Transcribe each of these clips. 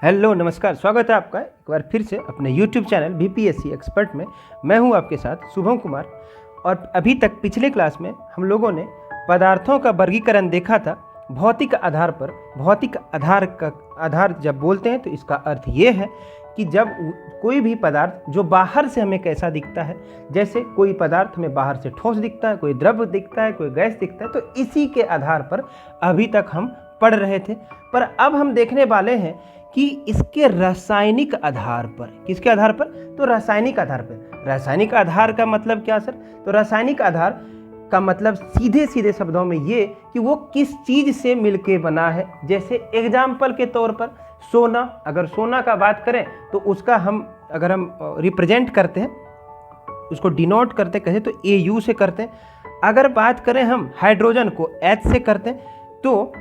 Hello नमस्कार, स्वागत है आपका एक बार फिर से अपने YouTube चैनल बीपीएससी एक्सपर्ट में। मैं हूं आपके साथ शुभम कुमार। और अभी तक पिछले क्लास में हम लोगों ने पदार्थों का वर्गीकरण देखा था भौतिक आधार पर। भौतिक आधार का आधार जब बोलते हैं तो इसका अर्थ ये है कि जब कोई भी पदार्थ जो बाहर से हमें कैसा दिखता है, जैसे कोई पदार्थ हमें बाहर से ठोस दिखता है, कोई द्रव दिखता है, कोई गैस दिखता है, तो इसी के आधार पर अभी तक हम पढ़ रहे थे। पर अब हम देखने वाले हैं कि इसके रासायनिक आधार पर। किसके आधार पर? तो रासायनिक आधार पर। रासायनिक आधार का मतलब क्या सर? तो रासायनिक आधार का मतलब सीधे सीधे शब्दों में ये कि वो किस चीज से मिलके बना है। जैसे एग्जाम्पल के तौर पर सोना, अगर सोना का बात करें तो उसका अगर हम रिप्रेजेंट करते हैं, उसको डिनोट करते कहें तो AU से करते हैं। अगर बात करें हम हाइड्रोजन को H से करते हैं तो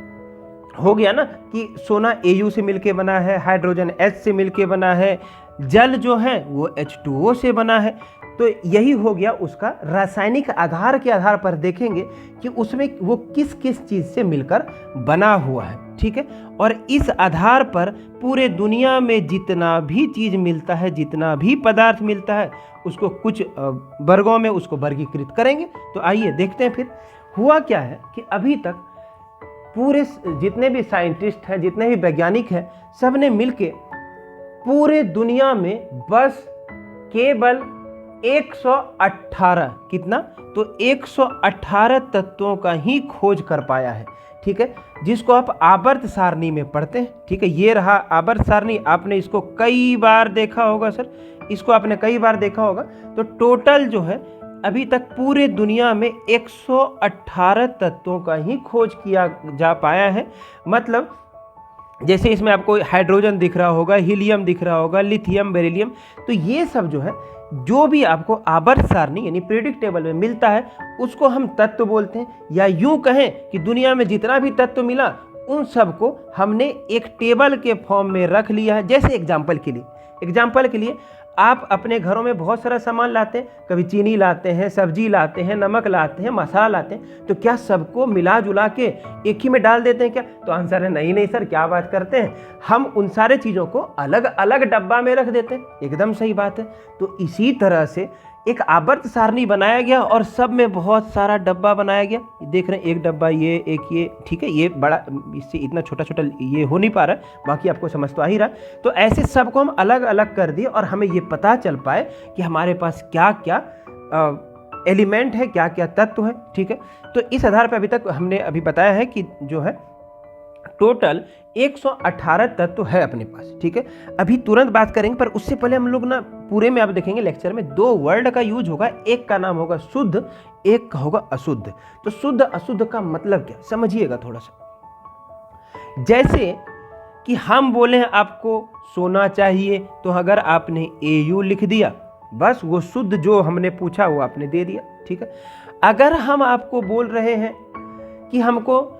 हो गया ना कि सोना AU से मिलके बना है, हाइड्रोजन H से मिलके बना है, जल जो है वो H2O से बना है। तो यही हो गया उसका रासायनिक आधार। के आधार पर देखेंगे कि उसमें वो किस किस चीज़ से मिलकर बना हुआ है, ठीक है। और इस आधार पर पूरे दुनिया में जितना भी चीज़ मिलता है, जितना भी पदार्थ मिलता है, उसको कुछ वर्गों में उसको वर्गीकृत करेंगे। तो आइए देखते हैं फिर हुआ क्या है कि अभी तक पूरे जितने भी साइंटिस्ट हैं, जितने भी वैज्ञानिक हैं, सब ने मिलके पूरे दुनिया में बस केवल 118, कितना? तो 118 तत्वों का ही खोज कर पाया है, ठीक है, जिसको आप आवर्त सारणी में पढ़ते हैं, ठीक है। ये रहा आवर्त सारणी। आपने इसको कई बार देखा होगा सर, इसको आपने कई बार देखा होगा। तो टोटल जो है अभी तक पूरे दुनिया में 118 तत्वों का ही खोज किया जा पाया है। मतलब जैसे इसमें आपको हाइड्रोजन दिख रहा होगा, हीलियम दिख रहा होगा, लिथियम, बेरिलियम, तो ये सब जो है जो भी आपको आवर्त सारणी यानी पीरियोडिक टेबल में मिलता है उसको हम तत्व बोलते हैं। या यूं कहें कि दुनिया में जितना भी तत्व मिला उन सबको हमने एक टेबल के फॉर्म में रख लिया है। जैसे एग्जाम्पल के लिए आप अपने घरों में बहुत सारा सामान लाते हैं, कभी चीनी लाते हैं, सब्जी लाते हैं, नमक लाते हैं, मसाला लाते हैं, तो क्या सबको मिला जुला के एक ही में डाल देते हैं क्या? तो आंसर है नहीं सर, क्या बात करते हैं, हम उन सारे चीज़ों को अलग अलग डब्बा में रख देते हैं। एकदम सही बात है। तो इसी तरह से एक आवर्त सारणी बनाया गया और सब में बहुत सारा डब्बा बनाया गया। देख रहे हैं, एक डब्बा ये, एक ये, ठीक है, ये बड़ा, इससे इतना छोटा छोटा ये हो नहीं पा रहा, बाकी आपको समझ तो आ ही रहा। तो ऐसे सबको हम अलग अलग कर दिए और हमें ये पता चल पाए कि हमारे पास क्या क्या एलिमेंट है, क्या क्या तत्व है, ठीक है। तो इस आधार पर अभी तक हमने अभी बताया है कि जो है टोटल 118 तत्व है अपने पास, ठीक है। अभी तुरंत बात करेंगे, पर उससे पहले हम लोग ना पूरे में आप देखेंगे लेक्चर में 2 वर्ड का यूज होगा। एक का नाम होगा शुद्ध, एक का होगा अशुद्ध। तो शुद्ध अशुद्ध का मतलब क्या, समझिएगा थोड़ा सा। जैसे कि हम बोले हैं आपको सोना चाहिए, तो अगर आपने AU लिख दिया, बस वो शुद्ध जो हमने पूछा वो आपने दे दिया, ठीक है। अगर हम आपको बोल रहे हैं कि हमको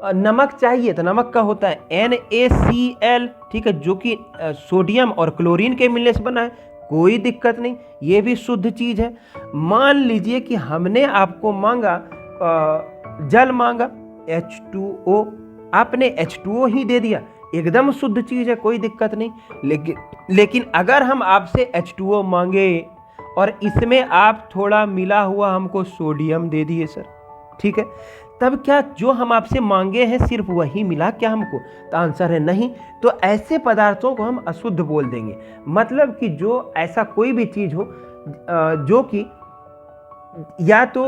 नमक चाहिए, तो नमक का होता है NaCl, ठीक है, जो कि सोडियम और क्लोरीन के मिलने से बना है, कोई दिक्कत नहीं, ये भी शुद्ध चीज है। मान लीजिए कि हमने आपको मांगा जल मांगा H2O, आपने H2O ही दे दिया, एकदम शुद्ध चीज है, कोई दिक्कत नहीं। लेकिन अगर हम आपसे H2O मांगे और इसमें आप थोड़ा मिला हुआ हमको सोडियम दे दिए सर, ठीक है, तब क्या जो हम आपसे मांगे हैं सिर्फ वही मिला क्या हमको? तो आंसर है नहीं। तो ऐसे पदार्थों को हम अशुद्ध बोल देंगे। मतलब कि जो ऐसा कोई भी चीज हो जो कि या तो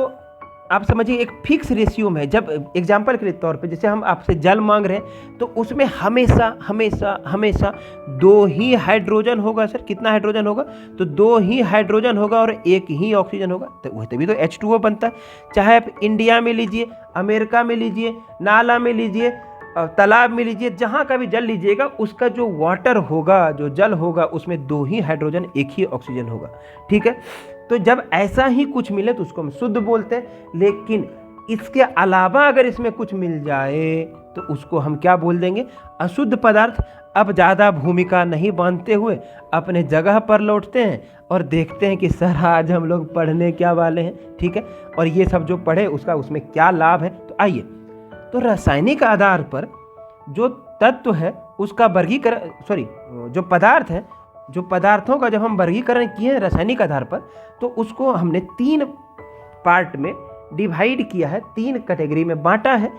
आप समझिए एक फिक्स रेशियो में है। जब एग्जाम्पल के तौर पे जैसे हम आपसे जल मांग रहे हैं तो उसमें हमेशा हमेशा हमेशा 2 ही हाइड्रोजन होगा सर। कितना हाइड्रोजन होगा? तो 2 ही हाइड्रोजन होगा और 1 ही ऑक्सीजन होगा, तो वह तभी तो H2O बनता है। चाहे आप इंडिया में लीजिए, अमेरिका में लीजिए, नाला में लीजिए, तालाब में लीजिए, जहाँ का भी जल लीजिएगा, उसका जो वाटर होगा, जो जल होगा, उसमें 2 ही हाइड्रोजन, 1 ही ऑक्सीजन होगा, ठीक है। तो जब ऐसा ही कुछ मिले तो उसको हम शुद्ध बोलते हैं। लेकिन इसके अलावा अगर इसमें कुछ मिल जाए तो उसको हम क्या बोल देंगे? अशुद्ध पदार्थ। अब ज़्यादा भूमिका नहीं बांधते हुए अपने जगह पर लौटते हैं और देखते हैं कि सर आज हम लोग पढ़ने क्या वाले हैं, ठीक है, और ये सब जो पढ़े उसका उसमें क्या लाभ है। तो आइए, तो रासायनिक आधार पर जो तत्व है उसका वर्गीकरण, सॉरी, जो पदार्थ है, जो पदार्थों का जब हम वर्गीकरण किए हैं रासायनिक आधार पर, तो उसको हमने 3 पार्ट में डिवाइड किया है, 3 कैटेगरी में बांटा है।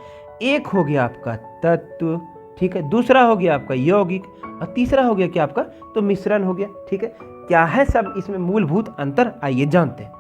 एक हो गया आपका तत्व, ठीक है, दूसरा हो गया आपका यौगिक, और तीसरा हो गया क्या आपका, तो मिश्रण हो गया, ठीक है। क्या है सब इसमें मूलभूत अंतर, आइए जानते हैं।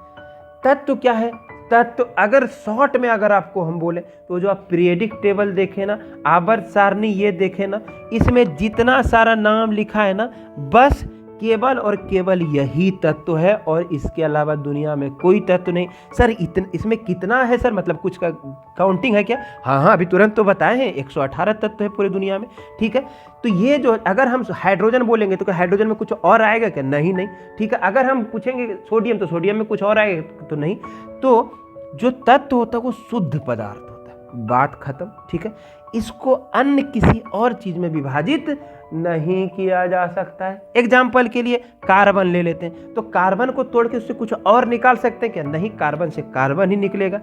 तत्व क्या है? तत्व अगर शॉर्ट में अगर आपको हम बोले तो जो आप पीरियडिक टेबल देखे ना, आवर्त सारणी ये देखे ना, इसमें जितना सारा नाम लिखा है ना, बस केवल और केवल यही तत्व है और इसके अलावा दुनिया में कोई तत्व नहीं। सर इसमें कितना है सर, मतलब कुछ का काउंटिंग है क्या? हाँ, अभी तुरंत तो बताए हैं 118 तत्व है पूरी दुनिया में, ठीक है। तो ये जो, अगर हम हाइड्रोजन बोलेंगे तो क्या हाइड्रोजन में कुछ और आएगा क्या? नहीं, ठीक है। अगर हम पूछेंगे सोडियम, तो सोडियम में कुछ और आएगा तो नहीं। तो जो तत्व होता है वो शुद्ध पदार्थ होता है, बात खत्म, ठीक है। इसको अन्य किसी और चीज में विभाजित नहीं किया जा सकता है। एग्जाम्पल के लिए कार्बन ले लेते हैं, तो कार्बन को तोड़ के उससे कुछ और निकाल सकते हैं क्या? नहीं, कार्बन से कार्बन ही निकलेगा।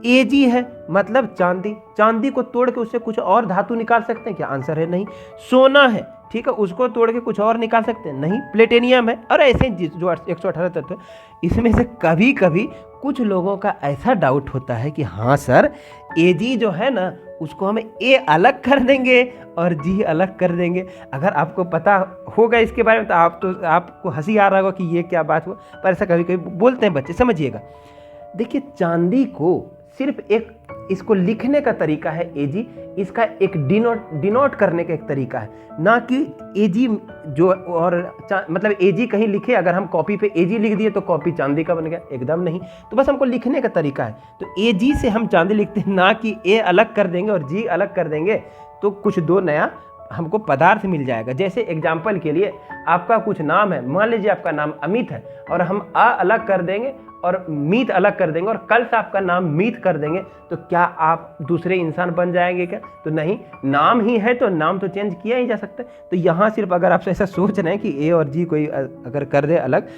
Ag है मतलब चांदी, चांदी को तोड़ के उससे कुछ और धातु निकाल सकते हैं क्या? आंसर है नहीं। सोना है, ठीक है, उसको तोड़ के कुछ और निकाल सकते हैं? नहीं। प्लेटिनियम है, और ऐसे जो 118 तत्व है, इसमें से कभी कभी कुछ लोगों का ऐसा डाउट होता है कि हाँ सर, Ag जो है ना, उसको हम A अलग कर देंगे और G अलग कर देंगे। अगर आपको पता होगा इसके बारे में तो आपको हंसी आ रहा होगा कि ये क्या बात हुआ, पर ऐसा कभी कभी बोलते हैं बच्चे, समझिएगा। देखिए, चांदी को सिर्फ एक, इसको लिखने का तरीका है Ag, इसका एक डिनोट करने का एक तरीका है, ना कि Ag जो, और मतलब Ag कहीं लिखे, अगर हम कॉपी पे Ag लिख दिए तो कॉपी चांदी का बन गया, एकदम नहीं। तो बस हमको लिखने का तरीका है, तो Ag से हम चांदी लिखते हैं, ना कि A अलग कर देंगे और G अलग कर देंगे तो कुछ दो नया हमको पदार्थ मिल जाएगा। जैसे एग्जाम्पल के लिए, आपका कुछ नाम है, मान लीजिए आपका नाम अमित है, और हम आ अलग कर देंगे और मीत अलग कर देंगे, और कल से आपका नाम मीत कर देंगे, तो क्या आप दूसरे इंसान बन जाएंगे क्या? तो नहीं, नाम ही है तो नाम तो चेंज किया ही जा सकता है। तो यहाँ सिर्फ अगर आप ऐसा सोच रहे हैं कि ए और जी कोई अगर कर दे अलग,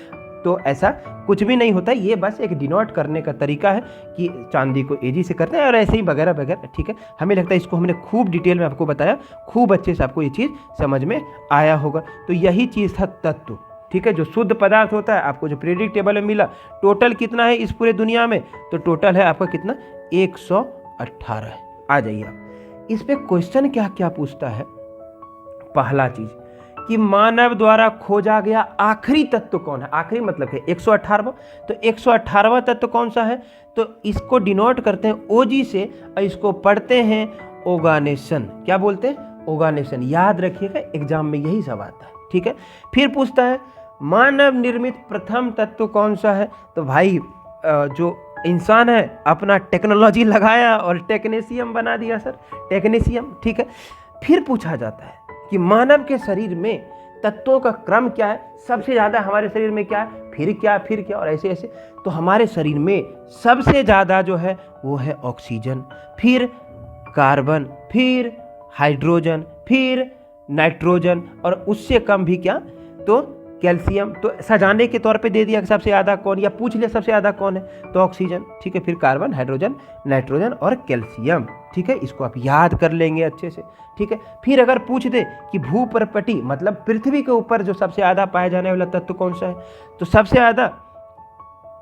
तो ऐसा कुछ भी नहीं होता। ये बस एक डिनोट करने का तरीका है कि चांदी को Ag से करते हैं, और ऐसे ही वगैरह वगैरह, ठीक है। हमें लगता है इसको हमने खूब डिटेल में आपको बताया, खूब अच्छे से आपको ये चीज़ समझ में आया होगा। तो यही चीज़ था तत्व, ठीक है, जो शुद्ध पदार्थ होता है। आपको जो पीरियडिक टेबल में मिला, टोटल कितना है इस पूरे दुनिया में, तो टोटल है आपका कितना, 118 है। आ जाइए आप, इस पे क्वेश्चन क्या क्या पूछता है। पहला चीज कि मानव द्वारा खोजा गया आखिरी तत्व कौन है? आखिरी मतलब है 118वां, तो 118वां तत्व कौन सा है? तो इसको डिनोट करते हैं OG से, और इसको पढ़ते हैं ऑर्गेनाइजेशन। क्या बोलते हैं? ऑर्गेनाइजेशन। याद रखिएगा, एग्जाम में यही सब आता है, ठीक है। फिर पूछता है मानव निर्मित प्रथम तत्व कौन सा है? तो भाई जो इंसान है अपना टेक्नोलॉजी लगाया और टेक्नीशियम बना दिया सर, टेक्नीशियम, ठीक है। फिर पूछा जाता है कि मानव के शरीर में तत्वों का क्रम क्या है, सबसे ज़्यादा हमारे शरीर में क्या है, फिर क्या, और ऐसे ऐसे। तो हमारे शरीर में सबसे ज़्यादा जो है वो है ऑक्सीजन, फिर कार्बन, फिर हाइड्रोजन, फिर नाइट्रोजन, और उससे कम भी क्या, तो कैल्शियम। तो सजाने के तौर पे दे दिया कि सबसे ज़्यादा कौन, या पूछ लिया सबसे ज़्यादा कौन है, तो ऑक्सीजन, ठीक है। फिर कार्बन, हाइड्रोजन, नाइट्रोजन और कैल्शियम, ठीक है। इसको आप याद कर लेंगे अच्छे से, ठीक है। फिर अगर पूछ दे कि भूपर्पटी मतलब पृथ्वी के ऊपर जो सबसे ज़्यादा पाया जाने वाला तत्व कौन सा है, तो सबसे ज़्यादा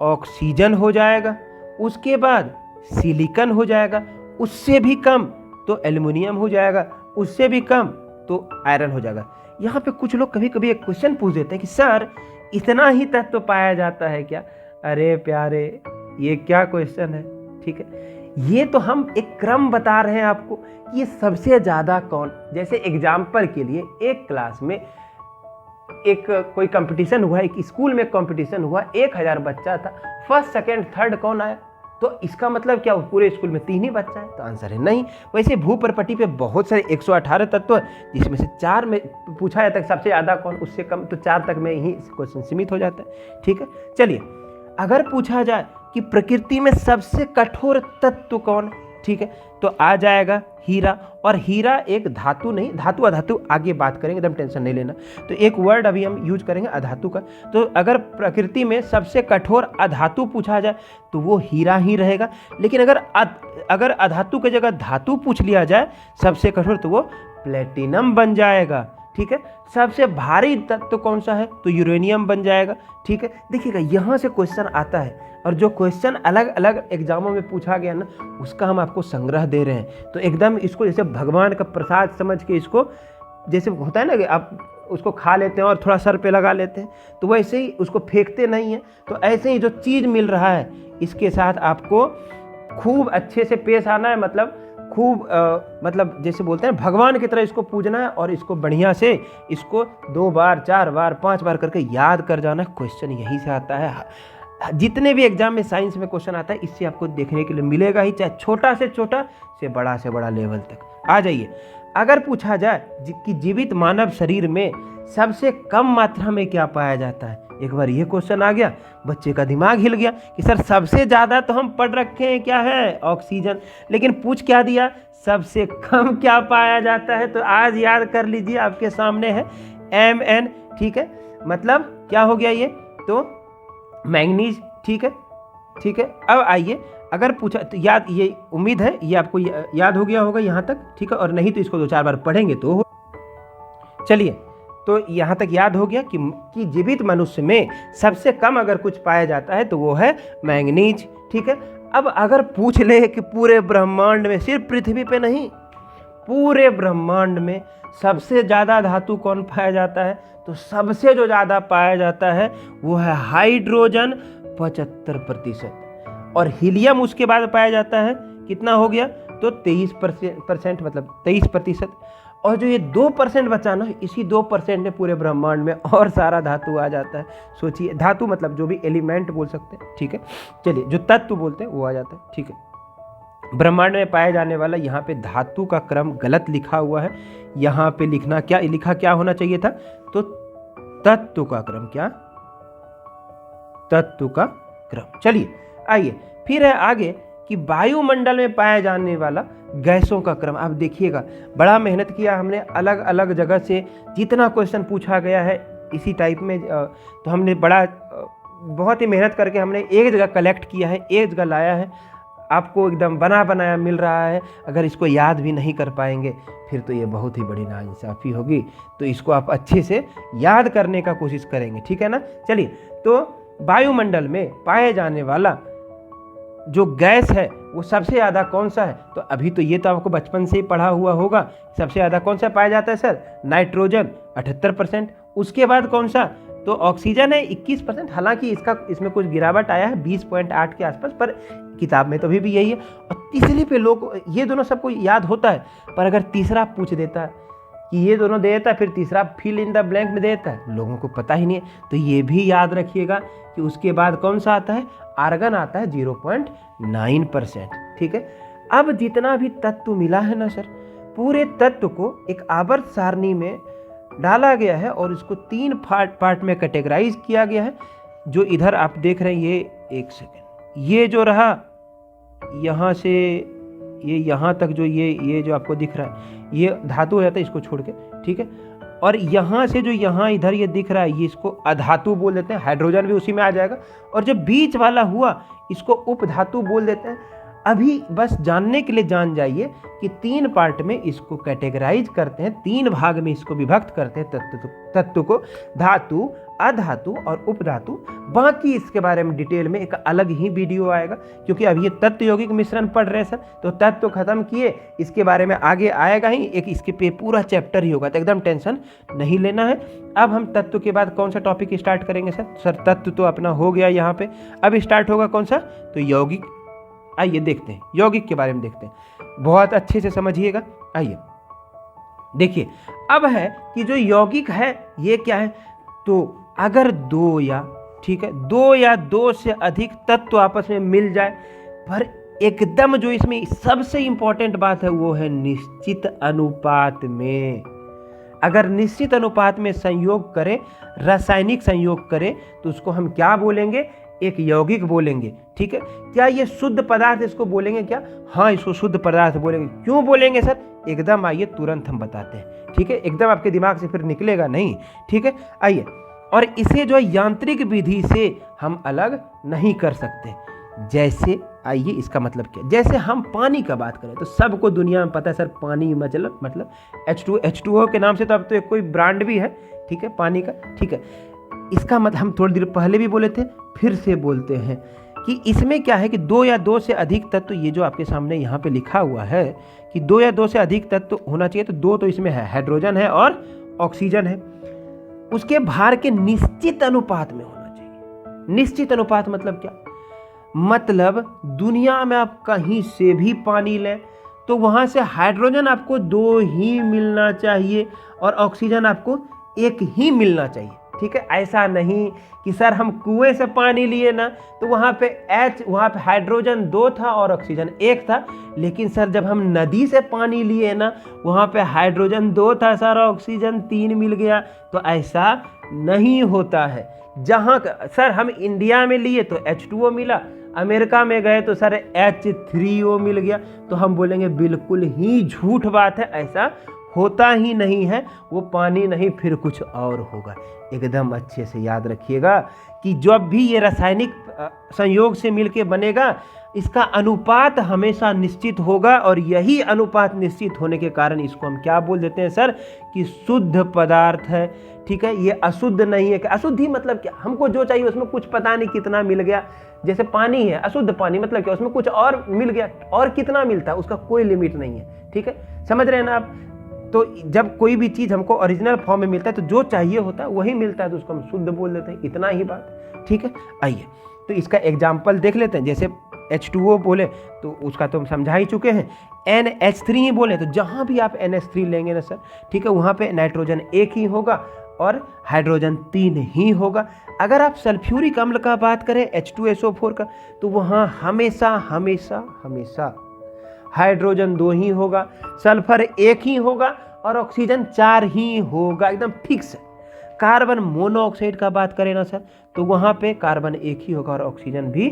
ऑक्सीजन हो जाएगा, उसके बाद सिलिकॉन हो जाएगा, उससे भी कम तो एल्युमिनियम हो जाएगा, उससे भी कम तो आयरन हो जाएगा। यहाँ पे कुछ लोग कभी कभी एक क्वेश्चन पूछ देते हैं कि सर इतना ही तत्व पाया जाता है क्या? अरे प्यारे, ये क्या क्वेश्चन है, ठीक है। ये तो हम एक क्रम बता रहे हैं आपको कि ये सबसे ज़्यादा कौन। जैसे एग्जाम्पल के लिए, एक क्लास में एक कोई कंपटीशन हुआ, एक स्कूल में कंपटीशन हुआ, 1000 बच्चा था, फर्स्ट सेकंड थर्ड कौन आया? तो इसका मतलब क्या, पूरे स्कूल में 3 ही बच्चा है? तो आंसर है नहीं। वैसे भूपर्पटी पे बहुत सारे 118 तत्व है, जिसमें से 4 में पूछा जाता है सबसे ज़्यादा कौन, उससे कम तो 4 तक में ही क्वेश्चन सीमित हो जाता है, ठीक है। चलिए, अगर पूछा जाए कि प्रकृति में सबसे कठोर तत्व कौन, ठीक है, तो आ जाएगा हीरा। और हीरा एक धातु नहीं, धातु अधातु आगे बात करेंगे, एकदम टेंशन नहीं लेना। तो एक वर्ड अभी हम यूज करेंगे अधातु का। तो अगर प्रकृति में सबसे कठोर अधातु पूछा जाए तो वो हीरा ही रहेगा। लेकिन अगर अधातु की जगह धातु पूछ लिया जाए सबसे कठोर, तो वो प्लेटिनम बन जाएगा। ठीक है, सबसे भारी तत्व कौन सा है? तो यूरेनियम बन जाएगा। ठीक है, देखिएगा यहाँ से क्वेश्चन आता है, और जो क्वेश्चन अलग अलग एग्जामों में पूछा गया ना, उसका हम आपको संग्रह दे रहे हैं। तो एकदम इसको जैसे भगवान का प्रसाद समझ के, इसको जैसे होता है ना कि आप उसको खा लेते हैं और थोड़ा सर पे लगा लेते हैं, तो वैसे ही उसको फेंकते नहीं हैं। तो ऐसे ही जो चीज़ मिल रहा है, इसके साथ आपको खूब अच्छे से पेश आना है, मतलब खूब मतलब जैसे बोलते हैं भगवान की तरह इसको पूजना है, और इसको बढ़िया से इसको 2 बार 4 बार 5 बार करके याद कर जाना है। क्वेश्चन यहीं से आता है। जितने भी एग्जाम में साइंस में क्वेश्चन आता है, इससे आपको देखने के लिए मिलेगा ही, चाहे छोटा से बड़ा लेवल तक आ जाइए। अगर पूछा जाए कि जीवित मानव शरीर में सबसे कम मात्रा में क्या पाया जाता है, एक बार ये क्वेश्चन आ गया, बच्चे का दिमाग हिल गया कि सर सबसे ज़्यादा तो हम पढ़ रखे हैं क्या है, ऑक्सीजन, लेकिन पूछ क्या दिया, सबसे कम क्या पाया जाता है। तो आज याद कर लीजिए, आपके सामने है Mn। ठीक है, मतलब क्या हो गया ये, तो मैंगनीज। ठीक है, ठीक है। अब आइए, अगर पूछा तो याद, ये उम्मीद है ये आपको याद हो गया होगा यहाँ तक। ठीक है, और नहीं तो इसको 2-4 बार पढ़ेंगे तो हो। चलिए, तो यहाँ तक याद हो गया कि जीवित मनुष्य में सबसे कम अगर कुछ पाया जाता है तो वो है मैंगनीज। ठीक है, अब अगर पूछ ले कि पूरे ब्रह्मांड में, सिर्फ पृथ्वी पे नहीं, पूरे ब्रह्मांड में सबसे ज़्यादा धातु कौन पाया जाता है, तो सबसे जो ज़्यादा पाया जाता है वो है हाइड्रोजन 75%, और हीलियम उसके बाद पाया जाता है, कितना हो गया, तो 23%, मतलब 23%। और जो ये 2% बचा ना, इसी 2% में पूरे ब्रह्मांड में और सारा धातु आ जाता है। सोचिए, धातु मतलब जो भी एलिमेंट बोल सकते हैं। ठीक है, चलिए, जो तत्व बोलते हैं वो आ जाता है। ठीक है, ब्रह्मांड में पाए जाने वाला, यहाँ पे धातु का क्रम गलत लिखा हुआ है। यहाँ पे क्या होना चाहिए था, तो तत्व का क्रम, क्या, तत्व का क्रम। चलिए आइए, फिर है आगे कि वायुमंडल में पाया जाने वाला गैसों का क्रम। आप देखिएगा, बड़ा मेहनत किया हमने, अलग अलग जगह से जितना क्वेश्चन पूछा गया है इसी टाइप में, तो हमने बहुत ही मेहनत करके हमने एक जगह कलेक्ट किया है, एक जगह लाया है, आपको एकदम बना बनाया मिल रहा है। अगर इसको याद भी नहीं कर पाएंगे फिर तो ये बहुत ही बड़ी नाइंसाफ़ी होगी। तो इसको आप अच्छे से याद करने का कोशिश करेंगे, ठीक है ना। चलिए, तो वायुमंडल में पाए जाने वाला जो गैस है वो सबसे ज़्यादा कौन सा है, तो अभी तो ये तो आपको बचपन से ही पढ़ा हुआ होगा। सबसे ज़्यादा कौन सा पाया जाता है सर, नाइट्रोजन 78%। उसके बाद कौन सा, तो ऑक्सीजन है 21%। हालांकि इसमें कुछ गिरावट आया है 20.8 के आसपास, पर किताब में तो अभी भी यही है। और तीसरे पे लोग, ये दोनों सबको याद होता है, पर अगर तीसरा पूछ देता है कि ये दोनों दे देता है, फिर तीसरा फिल इन द ब्लैंक में दे देता है, लोगों को पता ही नहीं है। तो ये भी याद रखिएगा कि उसके बाद कौन सा आता है, आर्गन आता है 0.9%। ठीक है, अब जितना भी तत्व मिला है ना सर, पूरे तत्व को एक आवर्त सारणी में डाला गया है और इसको 3 पार्ट में कैटेगराइज किया गया है। जो इधर आप देख रहे हैं, ये एक सेकेंड, ये जो रहा यहाँ से ये यहाँ तक, जो ये जो आपको दिख रहा है ये धातु हो जाता है, इसको छोड़ के। ठीक है, और यहाँ से जो यहाँ इधर ये दिख रहा है, ये इसको अधातु बोल देते हैं, हाइड्रोजन भी उसी में आ जाएगा। और जो बीच वाला हुआ इसको उपधातु बोल देते हैं। अभी बस जानने के लिए जान जाइए कि 3 पार्ट में इसको कैटेगराइज करते हैं, 3 भाग में इसको विभक्त करते हैं तत्व को, धातु, अधातु और उपधातु। बाकी इसके बारे में डिटेल में एक अलग ही वीडियो आएगा, क्योंकि अब ये तत्व यौगिक मिश्रण पढ़ रहे हैं सर, तो तत्व खत्म किए, इसके बारे में आगे आएगा ही, एक इसके पे पूरा चैप्टर ही होगा, तो एकदम टेंशन नहीं लेना है। अब हम तत्व के बाद कौन सा टॉपिक स्टार्ट करेंगे सर तत्व तो अपना हो गया यहाँ पे, अब स्टार्ट होगा कौन सा, तो यौगिक। आइए देखते हैं, यौगिक के बारे में देखते हैं, बहुत अच्छे से समझिएगा। आइए देखिए, अब है कि जो यौगिक है ये क्या है, तो अगर 2 या 2 से अधिक तत्व आपस में मिल जाए, पर एकदम जो इसमें सबसे इंपॉर्टेंट बात है वो है निश्चित अनुपात में। अगर निश्चित अनुपात में संयोग करें, रासायनिक संयोग करें, तो उसको हम क्या बोलेंगे, एक यौगिक बोलेंगे। ठीक है, क्या ये शुद्ध पदार्थ इसको बोलेंगे क्या, हाँ इसको शुद्ध पदार्थ बोलेंगे। क्यों बोलेंगे सर, एकदम आइए तुरंत हम बताते हैं। ठीक है, एकदम आपके दिमाग से फिर निकलेगा नहीं। ठीक है, आइए, और इसे जो यांत्रिक विधि से हम अलग नहीं कर सकते। जैसे आइए इसका मतलब क्या, जैसे हम पानी का बात करें तो सबको दुनिया में पता है सर पानी मतलब H2O के नाम से तो अब तो एक कोई ब्रांड भी है, ठीक है, पानी का, ठीक है। इसका मतलब हम थोड़ी देर पहले भी बोले थे, फिर से बोलते हैं कि इसमें क्या है कि 2 या 2 से अधिक तत्व, ये जो आपके सामने यहाँ पे लिखा हुआ है कि 2 या 2 से अधिक तत्व होना चाहिए, तो 2 तो इसमें है, हाइड्रोजन है और ऑक्सीजन है, उसके भार के निश्चित अनुपात में होना चाहिए। निश्चित अनुपात मतलब क्या, मतलब दुनिया में आप कहीं से भी पानी लें तो वहाँ से हाइड्रोजन आपको 2 ही मिलना चाहिए और ऑक्सीजन आपको 1 ही मिलना चाहिए, ठीक है। ऐसा नहीं कि सर हम कुएं से पानी लिए ना तो वहाँ पे हाइड्रोजन 2 था और ऑक्सीजन 1 था, लेकिन सर जब हम नदी से पानी लिए ना वहाँ पे हाइड्रोजन 2 था सर, ऑक्सीजन 3 मिल गया, तो ऐसा नहीं होता है। जहाँ सर हम इंडिया में लिए तो H2O मिला, अमेरिका में गए तो सर H3O मिल गया, तो हम बोलेंगे बिल्कुल ही झूठ बात है, ऐसा होता ही नहीं है, वो पानी नहीं फिर कुछ और होगा। एकदम अच्छे से याद रखिएगा कि जब भी ये रासायनिक संयोग से मिलके बनेगा इसका अनुपात हमेशा निश्चित होगा, और यही अनुपात निश्चित होने के कारण इसको हम क्या बोल देते हैं सर कि शुद्ध पदार्थ है, ठीक है। ये अशुद्ध नहीं है। अशुद्धि मतलब क्या, हमको जो चाहिए उसमें कुछ पता नहीं कितना मिल गया, जैसे पानी है अशुद्ध पानी मतलब क्या, उसमें कुछ और मिल गया, और कितना मिलता है उसका कोई लिमिट नहीं है, ठीक है, समझ रहे हैं ना आप। तो जब कोई भी चीज़ हमको ओरिजिनल फॉर्म में मिलता है तो जो चाहिए होता है वही मिलता है, तो उसको हम शुद्ध बोल देते हैं, इतना ही बात, ठीक है। आइए तो इसका एग्जाम्पल देख लेते हैं। जैसे H2O बोले तो उसका तो हम समझा ही चुके हैं, NH3 ही बोले तो जहाँ भी आप NH3 लेंगे ना सर, ठीक है, वहाँ पे नाइट्रोजन 1 ही होगा और हाइड्रोजन 3 ही होगा। अगर आप सल्फ्यूरिक अम्ल का बात करें H2SO4 का, तो वहाँ हमेशा हमेशा हमेशा हाइड्रोजन 2 ही होगा, सल्फर 1 ही होगा और ऑक्सीजन 4 ही होगा, एकदम फिक्स है। कार्बन मोनोऑक्साइड का बात करें ना सर, तो वहाँ पे कार्बन 1 ही होगा और ऑक्सीजन भी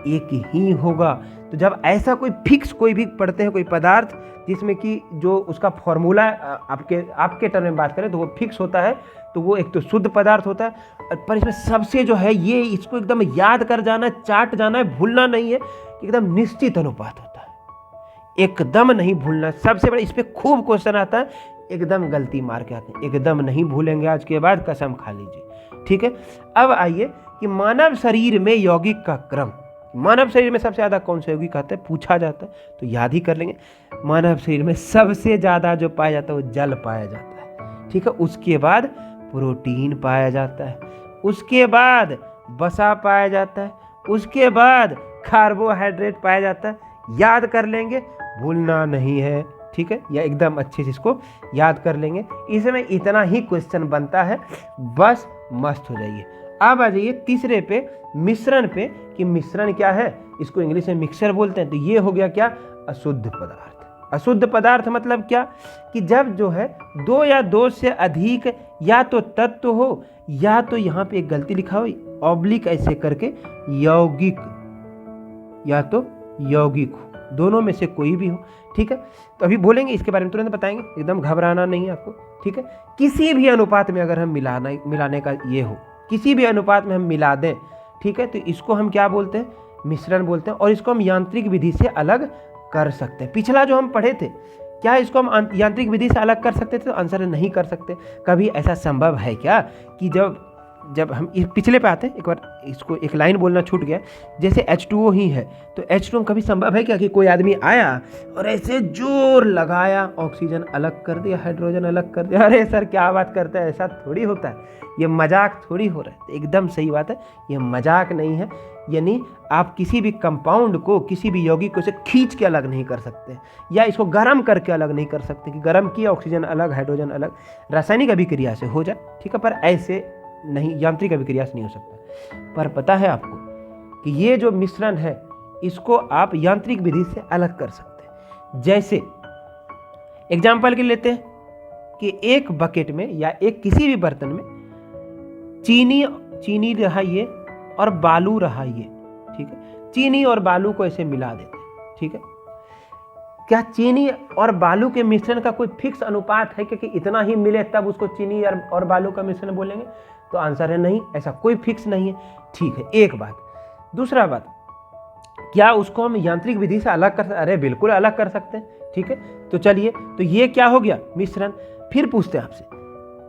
1 ही होगा। तो जब ऐसा कोई फिक्स कोई भी पढ़ते हैं कोई पदार्थ जिसमें कि जो उसका फॉर्मूला आपके टर्म में बात करें तो वो फिक्स होता है, तो वो एक तो शुद्ध पदार्थ होता है। पर इसमें सबसे जो है ये इसको एकदम याद कर जाना, चाट जाना है, भूलना नहीं है, एकदम निश्चित अनुपात होता है, एकदम नहीं भूलना। सबसे बड़ा इस पर खूब क्वेश्चन आता है, एकदम गलती मार के आते हैं, एकदम नहीं भूलेंगे, आज के बाद कसम खा लीजिए, ठीक है। अब आइए कि मानव शरीर में यौगिक का क्रम, मानव शरीर में सबसे ज़्यादा कौन सा यौगिक आता है पूछा जाता है, तो याद ही कर लेंगे। मानव शरीर में सबसे ज़्यादा जो पाया जाता है वो जल पाया जाता है, ठीक है। उसके बाद प्रोटीन पाया जाता है, उसके बाद वसा पाया जाता है, उसके बाद कार्बोहाइड्रेट पाया जाता है। याद कर लेंगे, भूलना नहीं है, ठीक है, या एकदम अच्छे से इसको याद कर लेंगे। इसमें इतना ही क्वेश्चन बनता है, बस मस्त हो जाइए। अब आ जाइए तीसरे पे, मिश्रण पे, कि मिश्रण क्या है, इसको इंग्लिश में मिक्सचर बोलते हैं। तो ये हो गया क्या, अशुद्ध पदार्थ। अशुद्ध पदार्थ मतलब क्या कि जब जो है 2 या 2 से अधिक या तो तत्व हो या तो यहाँ पे एक गलती लिखा हो ऑब्लिक ऐसे करके यौगिक, या तो यौगिक हो, दोनों में से कोई भी हो, ठीक है। तो अभी बोलेंगे इसके बारे में, तुरंत बताएंगे, एकदम घबराना नहीं है आपको, ठीक है। किसी भी अनुपात में अगर हम मिलाने का ये हो, किसी भी अनुपात में हम मिला दें, ठीक है, तो इसको हम क्या बोलते हैं, मिश्रण बोलते हैं। और इसको हम यांत्रिक विधि से अलग कर सकते हैं। पिछला जो हम पढ़े थे, क्या इसको हम यांत्रिक विधि से अलग कर सकते थे, तो आंसर नहीं कर सकते। कभी ऐसा संभव है क्या कि जब हम पिछले पे आते हैं, एक बार इसको एक लाइन बोलना छूट गया, जैसे H2O ही है, तो H2O कभी संभव है क्या कि कोई आदमी आया और ऐसे जोर लगाया, ऑक्सीजन अलग कर दिया, हाइड्रोजन अलग कर दिया, अरे सर क्या बात करते हैं, ऐसा थोड़ी होता है, ये मजाक थोड़ी हो रहा है। एकदम सही बात है, ये मजाक नहीं है। यानी आप किसी भी कंपाउंड को, किसी भी यौगिक को से खींच के अलग नहीं कर सकते, या इसको गर्म करके अलग नहीं कर सकते कि गर्म किया ऑक्सीजन अलग हाइड्रोजन अलग, रासायनिक अभिक्रिया से हो जाए, ठीक है, पर ऐसे नहीं, यांत्रिक अभिक्रिया से नहीं हो सकता। पर पता है आपको कि ये जो मिश्रण है इसको आप यांत्रिक विधि से अलग कर सकते हैं। जैसे एग्जाम्पल के लेते हैं कि एक बकेट में या एक किसी भी बर्तन में चीनी रहा ये और बालू रहा ये, ठीक है, चीनी और बालू को ऐसे मिला देते हैं, ठीक है। क्या चीनी और बालू के मिश्रण का कोई फिक्स अनुपात है कि इतना ही मिले तब उसको चीनी और बालू का मिश्रण बोलेंगे, तो आंसर है नहीं, ऐसा कोई फिक्स नहीं है, ठीक है, एक बात। दूसरा बात, क्या उसको हम यांत्रिक विधि से अलग कर, अरे बिल्कुल अलग कर सकते हैं, ठीक है। तो चलिए, तो ये क्या हो गया मिश्रण। फिर पूछते हैं आपसे,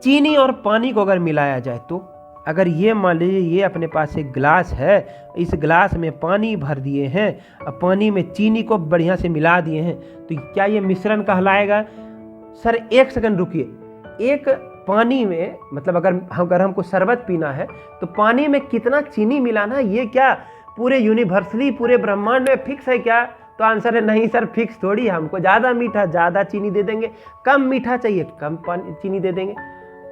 चीनी और पानी को अगर मिलाया जाए तो, अगर ये मान लीजिए ये अपने पास एक गिलास है, इस गिलास में पानी भर दिए हैं, अब पानी में चीनी को बढ़िया से मिला दिए हैं, तो क्या ये मिश्रण कहलाएगा। सर एक सेकंड रुकिए, एक पानी में मतलब अगर हमको शरबत पीना है तो पानी में कितना चीनी मिलाना है, ये क्या पूरे यूनिवर्सली पूरे ब्रह्मांड में फिक्स है क्या। तो आंसर है नहीं सर, फिक्स थोड़ी है। हमको ज़्यादा मीठा ज़्यादा चीनी दे देंगे, कम मीठा चाहिए कम चीनी दे देंगे।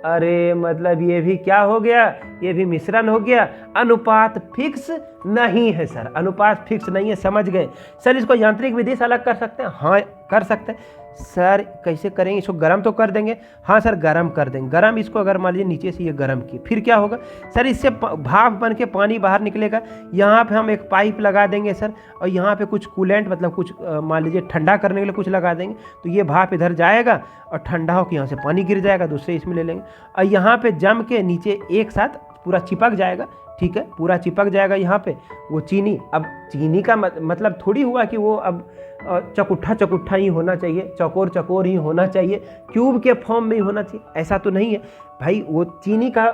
अरे मतलब ये भी क्या हो गया, ये भी मिश्रण हो गया। अनुपात फिक्स नहीं है सर, अनुपात फिक्स नहीं है, समझ गए। सर इसको यांत्रिक विधि से अलग कर सकते हैं, हाँ कर सकते हैं। सर कैसे करेंगे, इसको गर्म तो कर देंगे, हाँ सर गर्म कर देंगे। गर्म इसको अगर मान लीजिए नीचे से ये गर्म किए, फिर क्या होगा सर, इससे भाप बन के पानी बाहर निकलेगा। यहाँ पे हम एक पाइप लगा देंगे सर, और यहाँ पे कुछ कूलेंट मतलब कुछ मान लीजिए ठंडा करने के लिए कुछ लगा देंगे, तो ये भाप इधर जाएगा और ठंडा होकर यहाँ से पानी गिर जाएगा, दूसरे इसमें ले लेंगे और यहाँ पे जम के नीचे एक साथ पूरा चिपक जाएगा, ठीक है, पूरा चिपक जाएगा यहाँ पे वो चीनी। अब चीनी का मतलब थोड़ी हुआ कि वो अब चकुट्ठा चकुट्ठा ही होना चाहिए, चकोर चकोर ही होना चाहिए, क्यूब के फॉर्म में ही होना चाहिए, ऐसा तो नहीं है भाई। वो चीनी का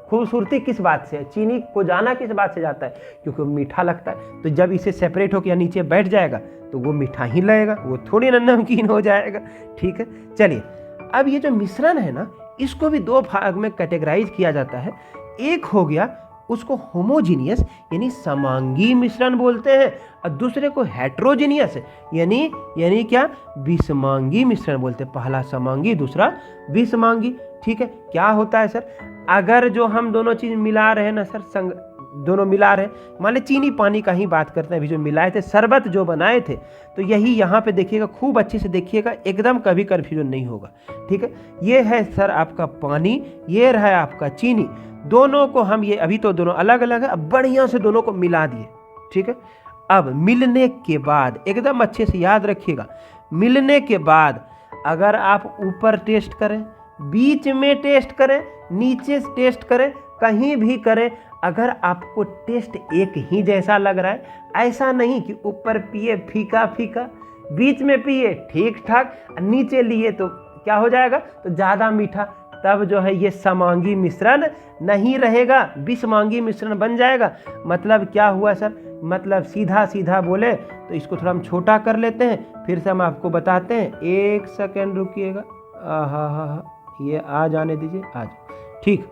खूबसूरती किस बात से है, चीनी को जाना किस बात से जाता है, क्योंकि वो मीठा लगता है। तो जब इसे सेपरेट होकर नीचे बैठ जाएगा तो वो मीठा ही लगेगा, वो थोड़ी ना नमकीन हो जाएगा, ठीक है। चलिए, अब ये जो मिश्रण है ना, इसको भी दो भाग में कैटेगराइज किया जाता है। एक हो गया उसको होमोजीनियस यानी समांगी मिश्रण बोलते हैं, और दूसरे को हेट्रोजीनियस यानी क्या विषमांगी मिश्रण बोलते हैं। पहला समांगी, दूसरा विषमांगी, ठीक है। क्या होता है सर, अगर जो हम दोनों चीज मिला रहे हैं ना सर, दोनों मिला रहे, मान ली चीनी पानी का ही बात करते हैं, अभी जो मिलाए थे शरबत जो बनाए थे, तो यही यहाँ पे देखिएगा, खूब अच्छे से देखिएगा, एकदम कभी कन्फ्यूजन नहीं होगा, ठीक है। ये है सर आपका पानी, ये रहा आपका चीनी, दोनों को हम ये अभी तो दोनों अलग अलग है, अब बढ़िया से दोनों को मिला दिए, ठीक है। अब मिलने के बाद एकदम अच्छे से याद रखिएगा, मिलने के बाद अगर आप ऊपर टेस्ट करें, बीच में टेस्ट करें, नीचे टेस्ट करें, कहीं भी करें, अगर आपको टेस्ट एक ही जैसा लग रहा है, ऐसा नहीं कि ऊपर पिए फीका फीका, बीच में पिए ठीक ठाक, नीचे लिए तो क्या हो जाएगा, तो ज़्यादा मीठा, तब जो है ये समांगी मिश्रण नहीं रहेगा, विषमांगी मिश्रण बन जाएगा। मतलब क्या हुआ सर, मतलब सीधा सीधा बोले तो इसको थोड़ा हम छोटा कर लेते हैं, फिर से हम आपको बताते हैं, एक सेकेंड रुकिएगा, हाँ, ये आ जाने दीजिए, आज ठीक।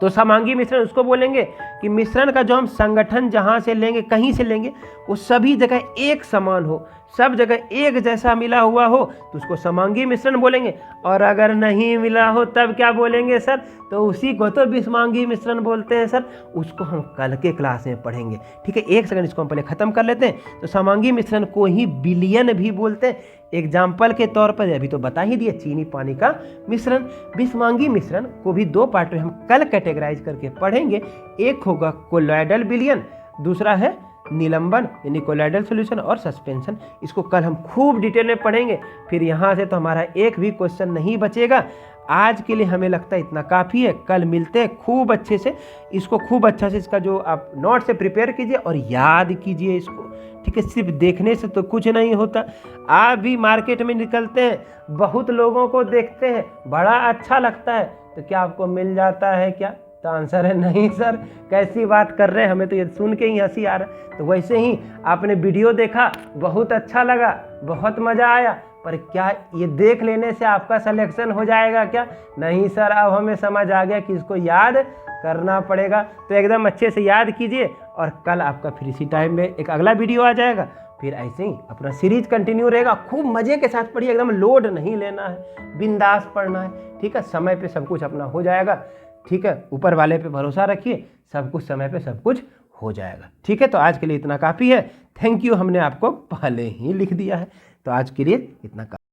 तो समांगी मिश्रण उसको बोलेंगे कि मिश्रण का जो हम संगठन जहाँ से लेंगे, कहीं से लेंगे, वो सभी जगह एक समान हो, सब जगह एक जैसा मिला हुआ हो, तो उसको समांगी मिश्रण बोलेंगे। और अगर नहीं मिला हो तब क्या बोलेंगे सर, तो उसी को तो विषमांगी मिश्रण बोलते हैं सर, उसको हम कल के क्लास में पढ़ेंगे, ठीक है। एक सेकंड इसको हम पहले ख़त्म कर लेते हैं। तो समांगी मिश्रण को ही विलयन भी बोलते हैं। एग्जाम्पल के तौर पर अभी तो बता ही दिए, चीनी पानी का मिश्रण। विषमांगी मिश्रण को भी दो पार्ट में हम कल कैटेगराइज करके पढ़ेंगे। एक होगा कोलॉइडल विलयन, दूसरा है निलंबन यानी कोलॉइडल सॉल्यूशन और सस्पेंशन। इसको कल हम खूब डिटेल में पढ़ेंगे, फिर यहाँ से तो हमारा एक भी क्वेश्चन नहीं बचेगा। आज के लिए हमें लगता है इतना काफ़ी है, कल मिलते हैं। खूब अच्छे से इसको, खूब अच्छा से इसका जो आप नोट से प्रिपेयर कीजिए और याद कीजिए इसको, ठीक है। सिर्फ देखने से तो कुछ नहीं होता। आप भी मार्केट में निकलते हैं, बहुत लोगों को देखते हैं, बड़ा अच्छा लगता है, तो क्या आपको मिल जाता है क्या? तो आंसर है नहीं सर, कैसी बात कर रहे हैं, हमें तो ये सुन के ही हंसी आ रहा है। तो वैसे ही आपने वीडियो देखा, बहुत अच्छा लगा, बहुत मज़ा आया, पर क्या ये देख लेने से आपका सिलेक्शन हो जाएगा क्या? नहीं सर, अब हमें समझ आ गया कि इसको याद करना पड़ेगा। तो एकदम अच्छे से याद कीजिए, और कल आपका फिर इसी टाइम में एक अगला वीडियो आ जाएगा। फिर ऐसे ही अपना सीरीज कंटिन्यू रहेगा। खूब मज़े के साथ पढ़िए, एकदम लोड नहीं लेना है, बिंदास पढ़ना है, ठीक है। समय पे सब कुछ अपना हो जाएगा, ठीक है। ऊपर वाले पे भरोसा रखिए, सब कुछ समय पे सब कुछ हो जाएगा, ठीक है। तो आज के लिए इतना काफ़ी है। थैंक यू, हमने आपको पहले ही लिख दिया है, तो आज के लिए इतना काफ़ी।